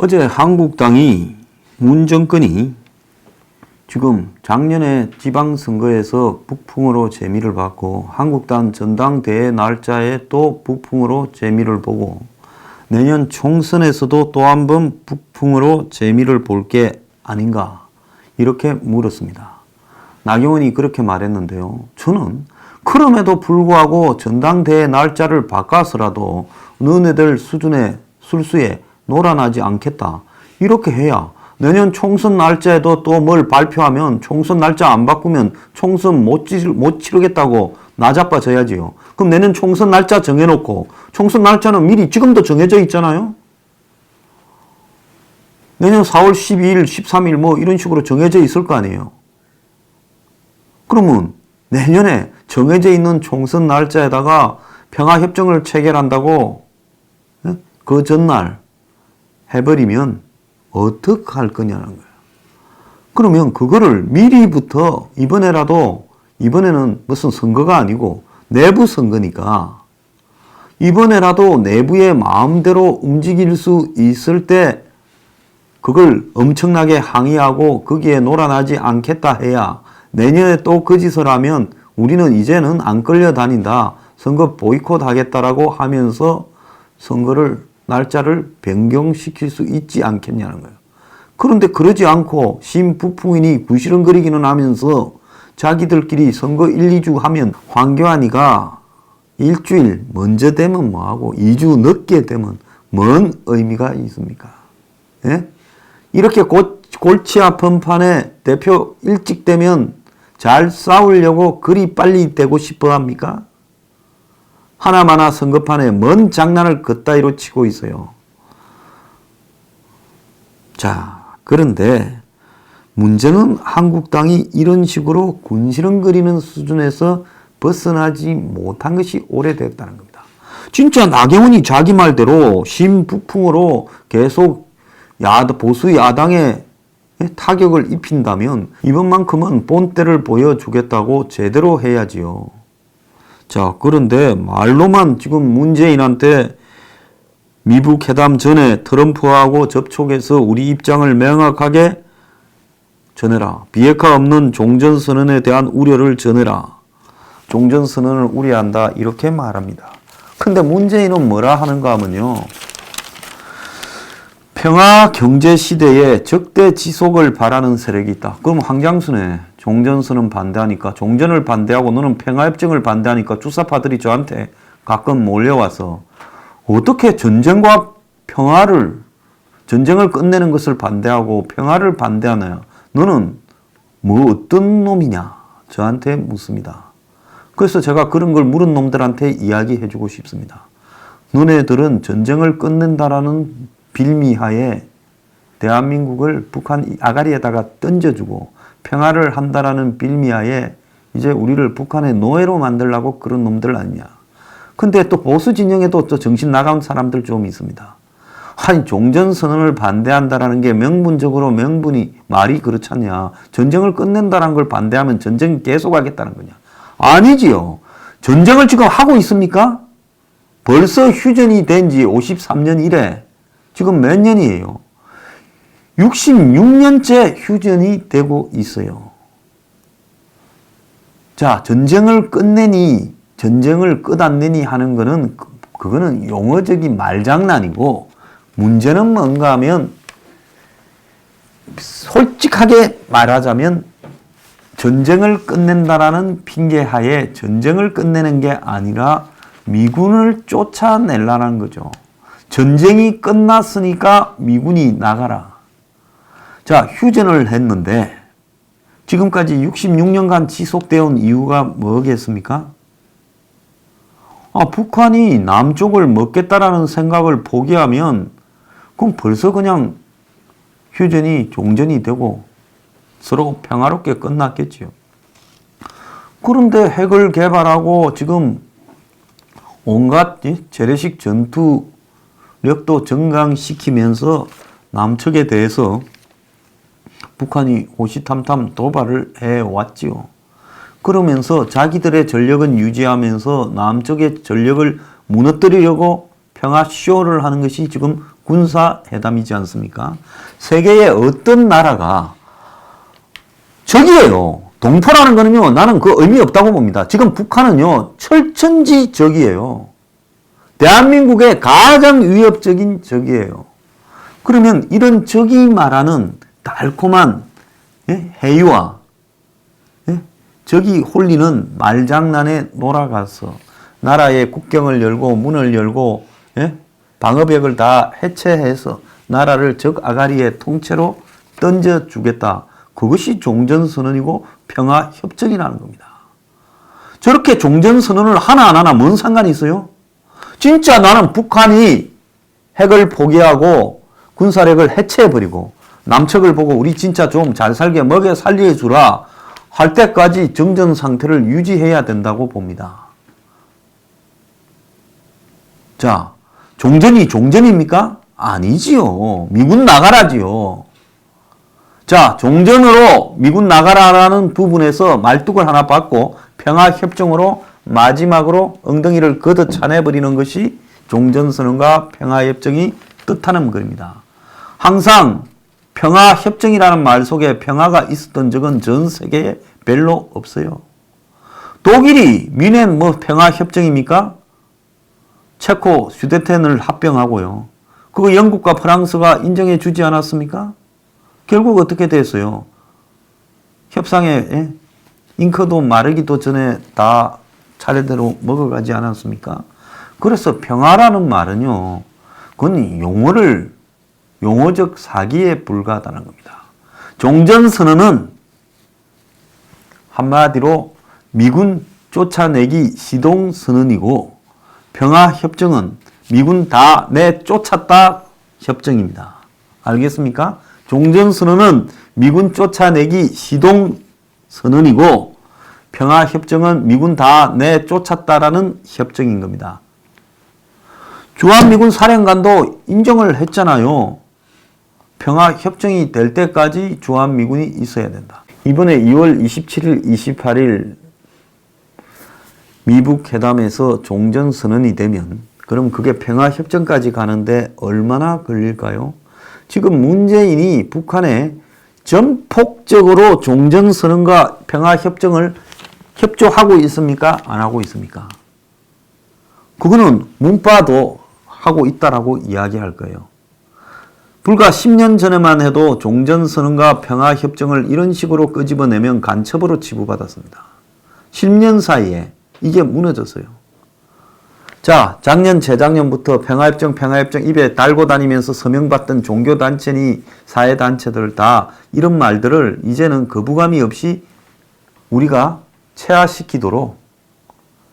어제 한국당이 문 정권이 지금 작년에 지방선거에서 북풍으로 재미를 봤고 한국당 전당대회 날짜에 또 북풍으로 재미를 보고 내년 총선에서도 또 한 번 북풍으로 재미를 볼 게 아닌가 이렇게 물었습니다. 나경원이 그렇게 말했는데요. 저는 그럼에도 불구하고 전당대회 날짜를 바꿔서라도 너네들 수준의 술수에 놀아나지 않겠다. 이렇게 해야 내년 총선 날짜에도 또 뭘 발표하면 총선 날짜 안 바꾸면 총선 못 치르겠다고 나자빠져야지요. 그럼 내년 총선 날짜 정해놓고 총선 날짜는 미리 지금도 정해져 있잖아요. 내년 4월 12일, 13일 뭐 이런 식으로 정해져 있을 거 아니에요. 그러면 내년에 정해져 있는 총선 날짜에다가 평화협정을 체결한다고 그 전날 해버리면 어떡할 거냐는 거예요. 그러면 그거를 미리부터 이번에는 무슨 선거가 아니고 내부 선거니까 이번에라도 내부의 마음대로 움직일 수 있을 때 그걸 엄청나게 항의하고 거기에 놀아나지 않겠다 해야 내년에 또 그 짓을 하면 우리는 이제는 안 끌려다닌다. 선거 보이콧 하겠다라고 하면서 선거를 날짜를 변경시킬 수 있지 않겠냐는 거예요. 그런데 그러지 않고 신북풍인이 구시렁거리기는 하면서 자기들끼리 선거 1, 2주 하면 황교안이가 일주일 먼저 되면 뭐하고 2주 늦게 되면 뭔 의미가 있습니까? 예? 이렇게 골치 아픈 판에 대표 일찍 되면 잘 싸우려고 그리 빨리 되고 싶어 합니까? 하나마나 선거판에 뭔 장난을 그따위로 치고 있어요. 자, 그런데 문제는 한국당이 이런 식으로 군시렁거리는 수준에서 벗어나지 못한 것이 오래됐다는 겁니다. 진짜 나경원이 자기 말대로 신북풍으로 계속 보수 야당에 타격을 입힌다면 이번만큼은 본때를 보여주겠다고 제대로 해야지요. 자, 그런데 말로만 지금 문재인한테 미북 회담 전에 트럼프하고 접촉해서 우리 입장을 명확하게 전해라. 비핵화 없는 종전선언에 대한 우려를 전해라. 종전선언을 우려한다. 이렇게 말합니다. 근데 문재인은 뭐라 하는가 하면요. 평화 경제 시대에 적대 지속을 바라는 세력이 있다. 그럼 황장순에 종전선언 반대하니까 종전을 반대하고 너는 평화협정을 반대하니까 주사파들이 저한테 가끔 몰려와서 어떻게 전쟁과 전쟁을 끝내는 것을 반대하고 평화를 반대하나요? 너는 뭐 어떤 놈이냐? 저한테 묻습니다. 그래서 제가 그런 걸 물은 놈들한테 이야기해 주고 싶습니다. 너네들은 전쟁을 끝낸다라는 빌미하에 대한민국을 북한 아가리에다가 던져주고 평화를 한다라는 빌미하에 이제 우리를 북한의 노예로 만들려고 그런 놈들 아니냐. 근데 또 보수 진영에도 또 정신 나간 사람들 좀 있습니다. 아니 종전선언을 반대한다라는 게 명분이 말이 그렇잖냐. 전쟁을 끝낸다는 걸 반대하면 전쟁이 계속하겠다는 거냐. 아니지요. 전쟁을 지금 하고 있습니까? 벌써 휴전이 된 지 53년 이래 지금 몇 년이에요? 66년째 휴전이 되고 있어요. 자, 전쟁을 끝내니, 전쟁을 끝안내니 하는 거는, 그거는 용어적인 말장난이고, 문제는 뭔가 하면, 솔직하게 말하자면, 전쟁을 끝낸다라는 핑계하에 전쟁을 끝내는 게 아니라 미군을 쫓아내려는 거죠. 전쟁이 끝났으니까 미군이 나가라. 자, 휴전을 했는데 지금까지 66년간 지속되어 온 이유가 뭐겠습니까? 북한이 남쪽을 먹겠다라는 생각을 포기하면 그럼 벌써 그냥 휴전이 종전이 되고 서로 평화롭게 끝났겠지요. 그런데 핵을 개발하고 지금 온갖 재래식 전투력도 증강시키면서 남측에 대해서 북한이 호시탐탐 도발을 해왔지요. 그러면서 자기들의 전력은 유지하면서 남쪽의 전력을 무너뜨리려고 평화쇼를 하는 것이 지금 군사회담이지 않습니까? 세계의 어떤 나라가 적이에요. 동포라는 거는요, 나는 그 의미 없다고 봅니다. 지금 북한은요, 철천지 적이에요. 대한민국의 가장 위협적인 적이에요. 그러면 이런 적이 말하는 달콤한 해유와 적이 홀리는 말장난에 놀아가서 나라의 국경을 열고 문을 열고 방어벽을 다 해체해서 나라를 적 아가리의 통째로 던져주겠다. 그것이 종전선언이고 평화협정이라는 겁니다. 저렇게 종전선언을 하나 안 하나 뭔 상관이 있어요? 진짜 나는 북한이 핵을 포기하고 군사력을 해체해버리고 남측을 보고 우리 진짜 좀 잘 살게 먹여 살려주라 할 때까지 정전 상태를 유지해야 된다고 봅니다. 자, 종전이 종전입니까? 아니지요. 미군 나가라지요. 자, 종전으로 미군 나가라라는 부분에서 말뚝을 하나 받고 평화협정으로 마지막으로 엉덩이를 걷어차내버리는 것이 종전선언과 평화협정이 뜻하는 것입니다. 항상 평화협정이라는 말 속에 평화가 있었던 적은 전 세계에 별로 없어요. 독일이 뮌헨 평화협정입니까? 체코 수데텐을 합병하고요. 그거 영국과 프랑스가 인정해 주지 않았습니까? 결국 어떻게 됐어요? 협상에 잉크도 마르기도 전에 다 차례대로 먹어가지 않았습니까? 그래서 평화라는 말은요, 그건 용어적 사기에 불과하다는 겁니다. 종전선언은 한마디로 미군 쫓아내기 시동선언이고 평화협정은 미군 다 내쫓았다 협정입니다. 알겠습니까? 종전선언은 미군 쫓아내기 시동선언이고 평화협정은 미군 다 내쫓았다라는 협정인 겁니다. 주한미군 사령관도 인정을 했잖아요. 평화협정이 될 때까지 주한미군이 있어야 된다. 이번에 2월 27일, 28일 미북 회담에서 종전선언이 되면 그럼 그게 평화협정까지 가는데 얼마나 걸릴까요? 지금 문재인이 북한에 전폭적으로 종전선언과 평화협정을 협조하고 있습니까? 안 하고 있습니까? 그거는 문바도 하고 있다라고 이야기할 거예요. 불과 10년 전에만 해도 종전선언과 평화협정을 이런 식으로 끄집어내면 간첩으로 치부받았습니다. 10년 사이에 이게 무너졌어요. 자, 작년, 재작년부터 평화협정 입에 달고 다니면서 서명받던 종교단체니 사회단체들 다 이런 말들을 이제는 거부감이 없이 우리가 체화시키도록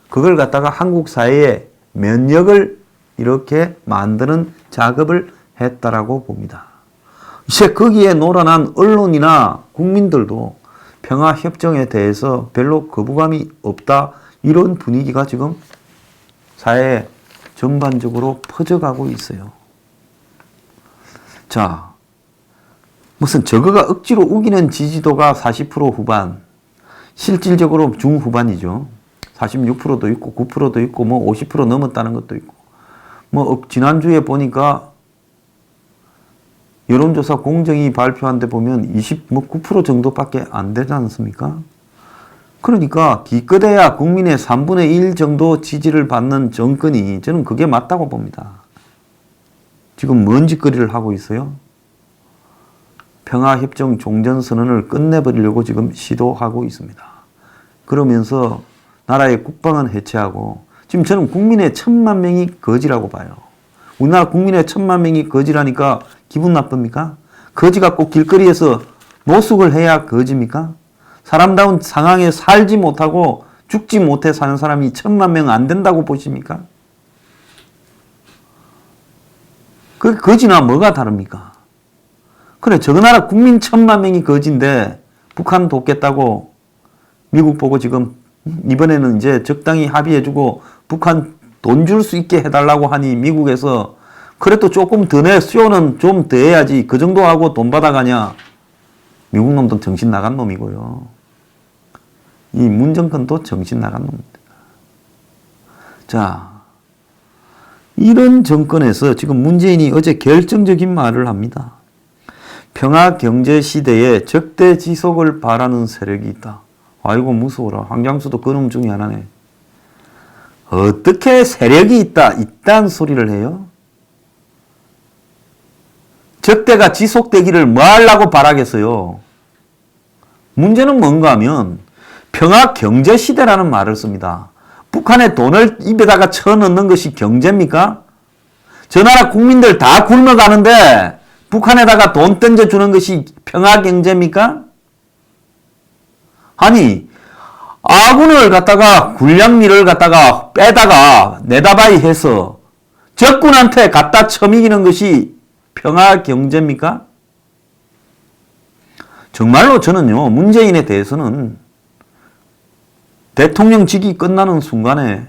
그걸 갖다가 한국 사회에 면역을 이렇게 만드는 작업을 했다라고 봅니다. 이제 거기에 놀아난 언론이나 국민들도 평화협정에 대해서 별로 거부감이 없다. 이런 분위기가 지금 사회 전반적으로 퍼져가고 있어요. 자, 무슨 저거가 억지로 우기는 지지도가 40% 후반, 실질적으로 중후반이죠. 46%도 있고 9%도 있고 50% 넘었다는 것도 있고 지난주에 보니까 여론조사 공정위 발표한 데 보면 29% 정도밖에 안 되지 않습니까? 그러니까 기껏해야 국민의 3분의 1 정도 지지를 받는 정권이 저는 그게 맞다고 봅니다. 지금 뭔 짓거리를 하고 있어요? 평화협정 종전선언을 끝내버리려고 지금 시도하고 있습니다. 그러면서 나라의 국방은 해체하고 지금 저는 국민의 1,000만 명이 거지라고 봐요. 우리나라 국민의 1,000만 명이 거지라니까 기분 나쁩니까? 거지 갖고 길거리에서 노숙을 해야 거지입니까? 사람다운 상황에 살지 못하고 죽지 못해 사는 사람이 1,000만 명 안 된다고 보십니까? 그 거지나 뭐가 다릅니까? 그래, 저 나라 국민 1,000만 명이 거지인데 북한 돕겠다고 미국 보고 지금 이번에는 이제 적당히 합의해주고 북한 돈 줄 수 있게 해달라고 하니 미국에서 그래도 조금 더 내, 수요는 좀 더 해야지 그 정도 하고 돈 받아가냐. 미국 놈도 정신 나간 놈이고요. 이 문 정권도 정신 나간 놈입니다. 자, 이런 정권에서 지금 문재인이 어제 결정적인 말을 합니다. 평화 경제 시대에 적대 지속을 바라는 세력이 있다. 아이고 무서워라. 황장수도 그놈 중에 하나네. 어떻게 세력이 있다. 이딴 소리를 해요? 적대가 지속되기를 뭐 하려고 바라겠어요? 문제는 뭔가 하면 평화 경제 시대라는 말을 씁니다. 북한의 돈을 입에다가 쳐넣는 것이 경제입니까? 저 나라 국민들 다 굶어가는데 북한에다가 돈 던져주는 것이 평화 경제입니까? 아니 아군을 갖다가 군량미를 갖다가 빼다가 내다바이 해서 적군한테 갖다 쳐미기는 것이 평화 경제입니까? 정말로 저는요 문재인에 대해서는 대통령직이 끝나는 순간에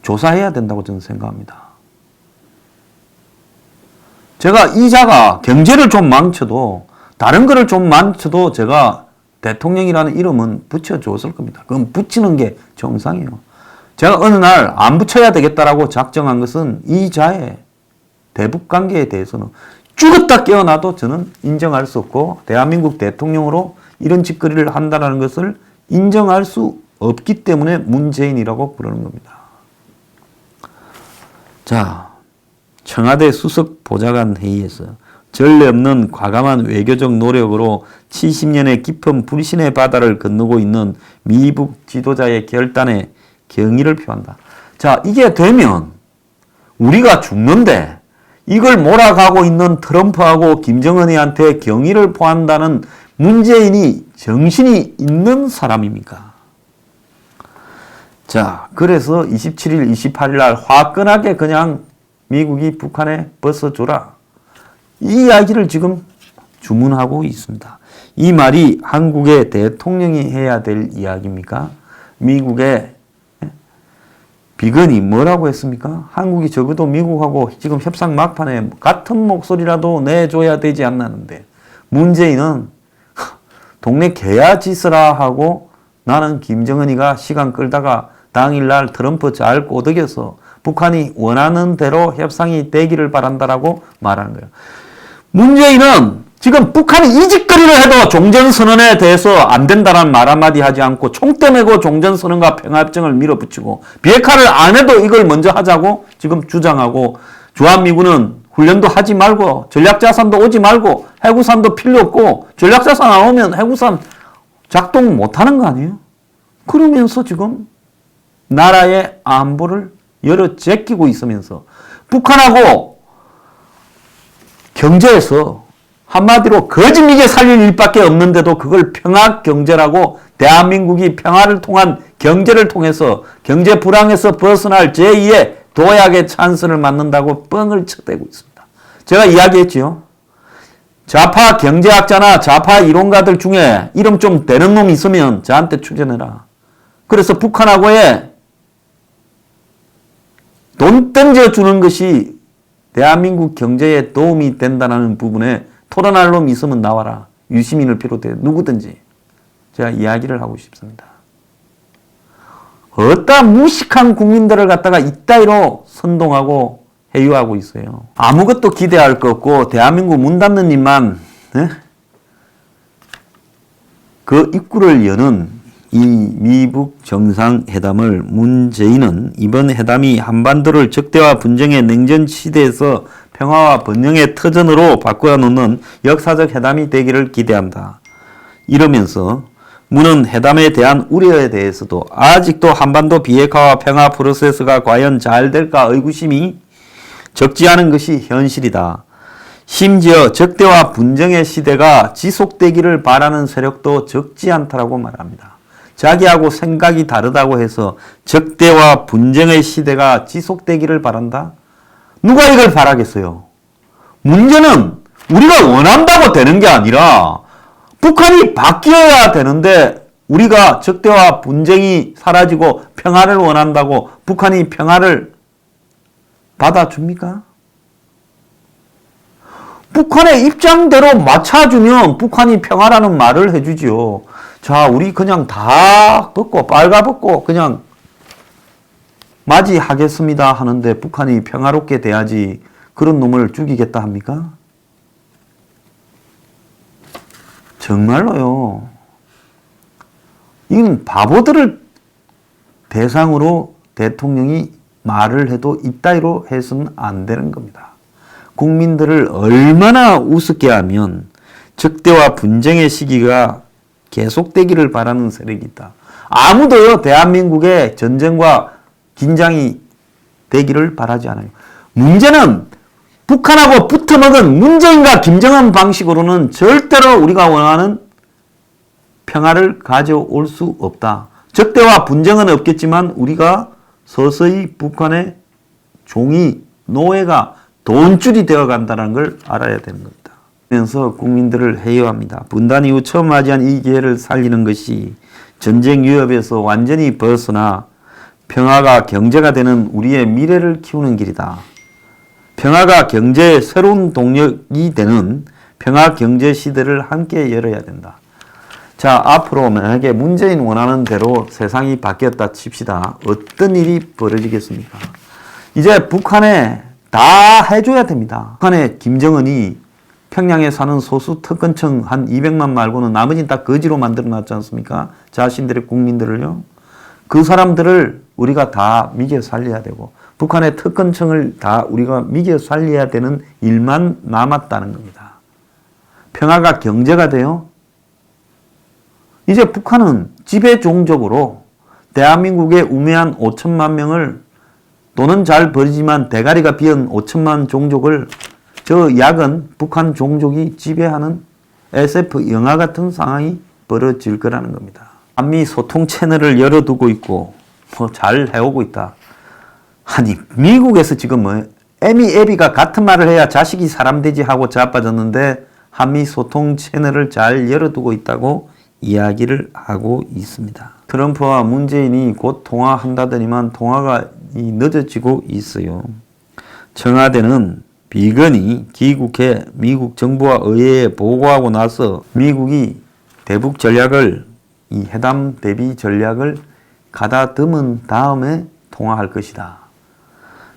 조사해야 된다고 저는 생각합니다. 제가 이자가 경제를 좀 망쳐도 다른 거를 좀 망쳐도 제가 대통령이라는 이름은 붙여줬을 겁니다. 그건 붙이는 게 정상이에요. 제가 어느 날 안 붙여야 되겠다라고 작정한 것은 이자의 대북 관계에 대해서는 죽었다 깨어나도 저는 인정할 수 없고 대한민국 대통령으로 이런 짓거리를 한다는 것을 인정할 수 없기 때문에 문재인이라고 부르는 겁니다. 자, 청와대 수석 보좌관 회의에서 전례 없는 과감한 외교적 노력으로 70년의 깊은 불신의 바다를 건너고 있는 미북 지도자의 결단에 경의를 표한다. 자, 이게 되면 우리가 죽는데 이걸 몰아가고 있는 트럼프하고 김정은이한테 경의를 표한다는 문재인이 정신이 있는 사람입니까? 자, 그래서 27일, 28일 날 화끈하게 그냥 미국이 북한에 벗어줘라. 이 이야기를 지금 주문하고 있습니다. 이 말이 한국의 대통령이 해야 될 이야기입니까? 미국의 비건이 뭐라고 했습니까? 한국이 적어도 미국하고 지금 협상 막판에 같은 목소리라도 내줘야 되지 않나는데 문재인은 동네 개야짓으라 하고 나는 김정은이가 시간 끌다가 당일날 트럼프 잘 꼬드겨서 북한이 원하는 대로 협상이 되기를 바란다라고 말하는 거예요. 문재인은 지금 북한이 이 짓거리를 해도 종전선언에 대해서 안 된다는 말 한마디 하지 않고 총대 메고 종전선언과 평화협정을 밀어붙이고 비핵화를 안 해도 이걸 먼저 하자고 지금 주장하고 주한미군은 훈련도 하지 말고 전략자산도 오지 말고 해구산도 필요 없고 전략자산 안 오면 해구산 작동 못하는 거 아니에요? 그러면서 지금 나라의 안보를 열어 제끼고 있으면서 북한하고 경제에서 한마디로 거짓미개 살릴 일밖에 없는데도 그걸 평화경제라고 대한민국이 평화를 통한 경제를 통해서 경제 불황에서 벗어날 제2의 도약의 찬스를 맞는다고 뻥을 쳐대고 있습니다. 제가 이야기했지요. 좌파 경제학자나 좌파 이론가들 중에 이름 좀 되는 놈이 있으면 저한테 추천해라. 그래서 북한하고의 돈 던져주는 것이 대한민국 경제에 도움이 된다는 부분에 토론할 놈이 있으면 나와라. 유시민을 비롯해 누구든지 제가 이야기를 하고 싶습니다. 어따 무식한 국민들을 갖다가 이따위로 선동하고 회유하고 있어요. 아무것도 기대할 거 없고 대한민국 문 닫는 일만 그 입구를 여는 이 미북 정상회담을 문재인은 이번 회담이 한반도를 적대와 분쟁의 냉전 시대에서 평화와 번영의 터전으로 바꾸어 놓는 역사적 회담이 되기를 기대한다. 이러면서 문은 회담에 대한 우려에 대해서도 아직도 한반도 비핵화와 평화 프로세스가 과연 잘 될까 의구심이 적지 않은 것이 현실이다. 심지어 적대와 분쟁의 시대가 지속되기를 바라는 세력도 적지 않다라고 말합니다. 자기하고 생각이 다르다고 해서 적대와 분쟁의 시대가 지속되기를 바란다? 누가 이걸 바라겠어요? 문제는 우리가 원한다고 되는 게 아니라 북한이 바뀌어야 되는데 우리가 적대와 분쟁이 사라지고 평화를 원한다고 북한이 평화를 받아줍니까? 북한의 입장대로 맞춰주면 북한이 평화라는 말을 해주지요. 자, 우리 그냥 다 벗고 빨가벗고 그냥 맞이하겠습니다 하는데 북한이 평화롭게 대하지 그런 놈을 죽이겠다 합니까? 정말로요. 이건 바보들을 대상으로 대통령이 말을 해도 이따위로 해서는 안 되는 겁니다. 국민들을 얼마나 우습게 하면 적대와 분쟁의 시기가 계속되기를 바라는 세력이 있다. 아무도요, 대한민국의 전쟁과 긴장이 되기를 바라지 않아요. 문제는 북한하고 붙어먹은 문재인과 김정은 방식으로는 절대로 우리가 원하는 평화를 가져올 수 없다. 적대와 분쟁은 없겠지만 우리가 서서히 북한의 종이, 노예가 돈줄이 되어 간다는 걸 알아야 되는 겁니다. 그래서 국민들을 해요합니다. 분단 이후 처음 맞이한 이 기회를 살리는 것이 전쟁 위협에서 완전히 벗어나 평화가 경제가 되는 우리의 미래를 키우는 길이다. 평화가 경제의 새로운 동력이 되는 평화 경제 시대를 함께 열어야 된다. 자, 앞으로 만약에 문재인 원하는 대로 세상이 바뀌었다 칩시다. 어떤 일이 벌어지겠습니까? 이제 북한에 다 해줘야 됩니다. 북한의 김정은이 평양에 사는 소수 특권층 한 200만 말고는 나머지는 다 거지로 만들어 놨지 않습니까? 자신들의 국민들을요. 그 사람들을 우리가 다 미겨 살려야 되고 북한의 특권층을 다 우리가 미겨 살려야 되는 일만 남았다는 겁니다. 평화가 경제가 돼요. 이제 북한은 지배종적으로 대한민국의 우매한 5천만 명을 돈은 잘 벌이지만 대가리가 비은 5천만 종족을 저 야근 북한 종족이 지배하는 SF 영화 같은 상황이 벌어질 거라는 겁니다. 한미 소통 채널을 열어두고 있고 잘 해오고 있다. 아니 미국에서 지금 애미 애비가 같은 말을 해야 자식이 사람 되지 하고 자빠졌는데 한미 소통 채널을 잘 열어두고 있다고 이야기를 하고 있습니다. 트럼프와 문재인이 곧 통화한다더니만 통화가 늦어지고 있어요. 청와대는 비건이 귀국해 미국 정부와 의회에 보고하고 나서 미국이 대북 전략을 이 회담 대비 전략을 가다듬은 다음에 통화할 것이다.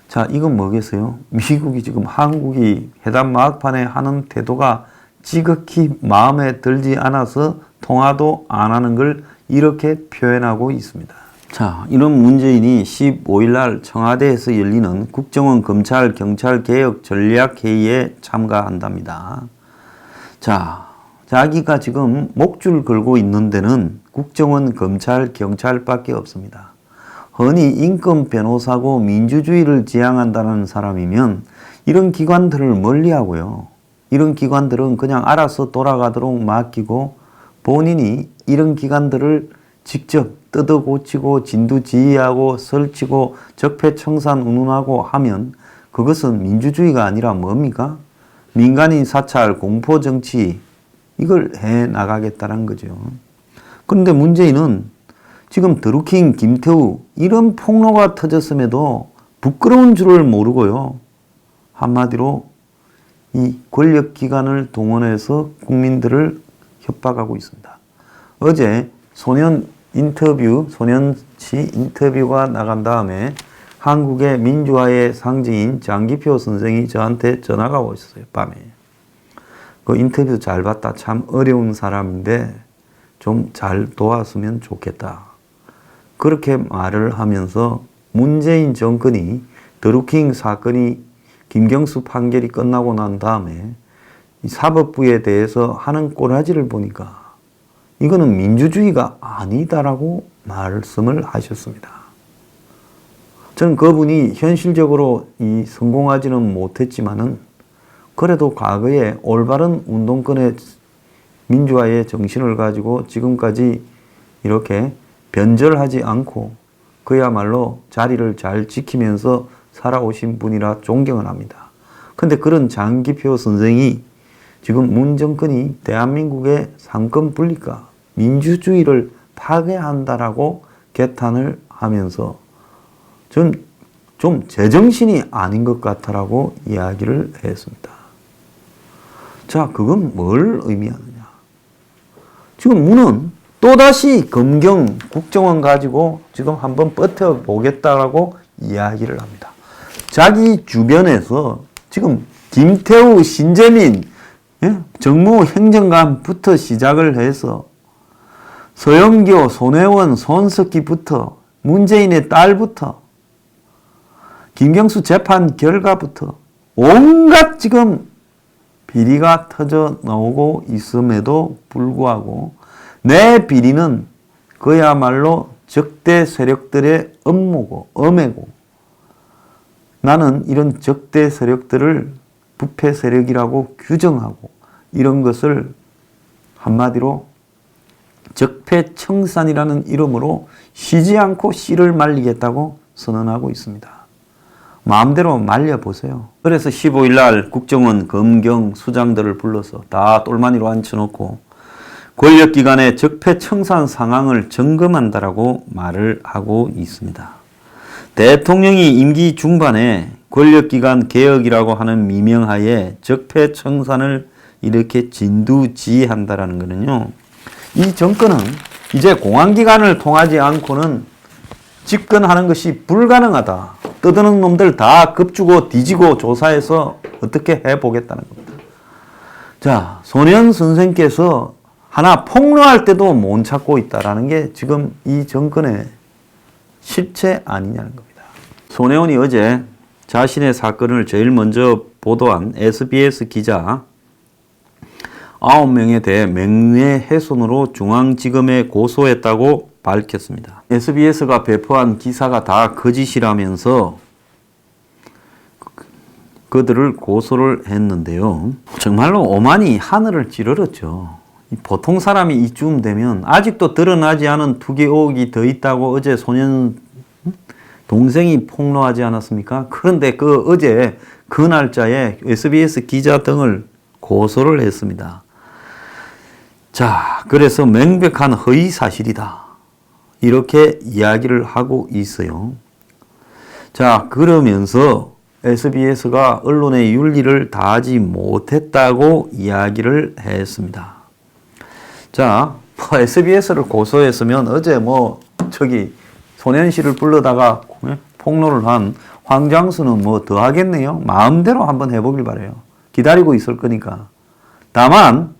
자, 이건 뭐겠어요? 미국이 지금 한국이 회담 막판에 하는 태도가 지극히 마음에 들지 않아서 통화도 안 하는 걸 이렇게 표현하고 있습니다. 자, 이런 문재인이 15일 날 청와대에서 열리는 국정원 검찰 경찰 개혁 전략회의에 참가한답니다. 자, 자기가 지금 목줄 걸고 있는 데는 국정원 검찰 경찰밖에 없습니다. 흔히 인권 변호사고 민주주의를 지향한다는 사람이면 이런 기관들을 멀리하고요. 이런 기관들은 그냥 알아서 돌아가도록 맡기고 본인이 이런 기관들을 직접 뜯어 고치고 진두지휘하고 설치고 적폐청산 운운하고 하면 그것은 민주주의가 아니라 뭡니까? 민간인 사찰, 공포정치 이걸 해나가겠다는 거죠. 그런데 문재인은 지금 드루킹, 김태우 이런 폭로가 터졌음에도 부끄러운 줄을 모르고요. 한마디로 이 권력기관을 동원해서 국민들을 협박하고 있습니다. 어제 소년치 인터뷰가 나간 다음에 한국의 민주화의 상징인 장기표 선생이 저한테 전화가 오셨어요. 밤에. 그 인터뷰 잘 봤다. 참 어려운 사람인데 좀 잘 도왔으면 좋겠다. 그렇게 말을 하면서 문재인 정권이 드루킹 사건이 김경수 판결이 끝나고 난 다음에 이 사법부에 대해서 하는 꼬라지를 보니까 이거는 민주주의가 아니다라고 말씀을 하셨습니다. 저는 그분이 현실적으로 성공하지는 못했지만은 그래도 과거에 올바른 운동권의 민주화의 정신을 가지고 지금까지 이렇게 변절하지 않고 그야말로 자리를 잘 지키면서 살아오신 분이라 존경을 합니다. 그런데 그런 장기표 선생이 지금 문 정권이 대한민국의 상권 분립과 민주주의를 파괴한다라고 개탄을 하면서 좀 제정신이 아닌 것 같다라고 이야기를 했습니다. 자, 그건 뭘 의미하느냐? 지금 문은 또다시 검경 국정원 가지고 지금 한번 버텨보겠다라고 이야기를 합니다. 자기 주변에서 지금 김태우, 신재민, 정무 행정관부터 시작을 해서 서영교, 손혜원, 손석희부터 문재인의 딸부터 김경수 재판 결과부터 온갖 지금 비리가 터져 나오고 있음에도 불구하고 내 비리는 그야말로 적대 세력들의 음모고 엄해고 나는 이런 적대 세력들을 부패 세력이라고 규정하고 이런 것을 한마디로 적폐청산이라는 이름으로 쉬지 않고 씨를 말리겠다고 선언하고 있습니다. 마음대로 말려보세요. 그래서 15일 날 국정원 검경 수장들을 불러서 다 똘마니로 앉혀놓고 권력기관의 적폐청산 상황을 점검한다라고 말을 하고 있습니다. 대통령이 임기 중반에 권력기관 개혁이라고 하는 미명하에 적폐청산을 이렇게 진두지휘한다라는 거는요. 이 정권은 이제 공안기관을 통하지 않고는 집권하는 것이 불가능하다. 떠드는 놈들 다 겁주고 뒤지고 조사해서 어떻게 해보겠다는 겁니다. 자, 손혜원 선생께서 하나 폭로할 때도 못 찾고 있다는 게 지금 이 정권의 실체 아니냐는 겁니다. 손혜원이 어제 자신의 사건을 제일 먼저 보도한 SBS 기자 9명에 대해 명예훼손으로 중앙지검에 고소했다고 밝혔습니다. SBS가 배포한 기사가 다 거짓이라면서 그들을 고소를 했는데요. 정말로 오만이 하늘을 찌르렀죠. 보통 사람이 이쯤 되면 아직도 드러나지 않은 투기 의혹이 더 있다고 어제 소년 동생이 폭로하지 않았습니까? 그런데 어제 그 날짜에 SBS 기자 등을 고소를 했습니다. 자, 그래서 명백한 허위 사실이다. 이렇게 이야기를 하고 있어요. 자, 그러면서 SBS가 언론의 윤리를 다하지 못했다고 이야기를 했습니다. 자, SBS를 고소했으면 어제 손혜원 씨를 불러다가 폭로를 한 황장수는 더 하겠네요. 마음대로 한번 해보길 바라요. 기다리고 있을 거니까. 다만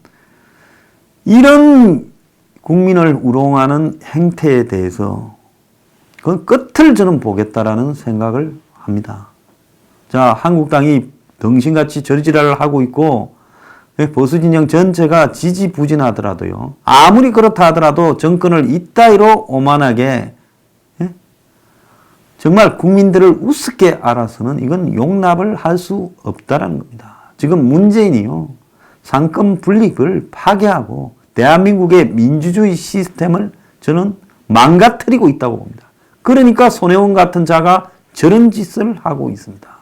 이런 국민을 우롱하는 행태에 대해서 그 끝을 저는 보겠다라는 생각을 합니다. 자, 한국당이 덩신같이 저지랄을 하고 있고 보수진영 전체가 지지부진하더라도요. 아무리 그렇다 하더라도 정권을 이따위로 오만하게 정말 국민들을 우습게 알아서는 이건 용납을 할 수 없다라는 겁니다. 지금 문재인이요. 상권 분립을 파괴하고 대한민국의 민주주의 시스템을 저는 망가뜨리고 있다고 봅니다. 그러니까 손혜원 같은 자가 저런 짓을 하고 있습니다.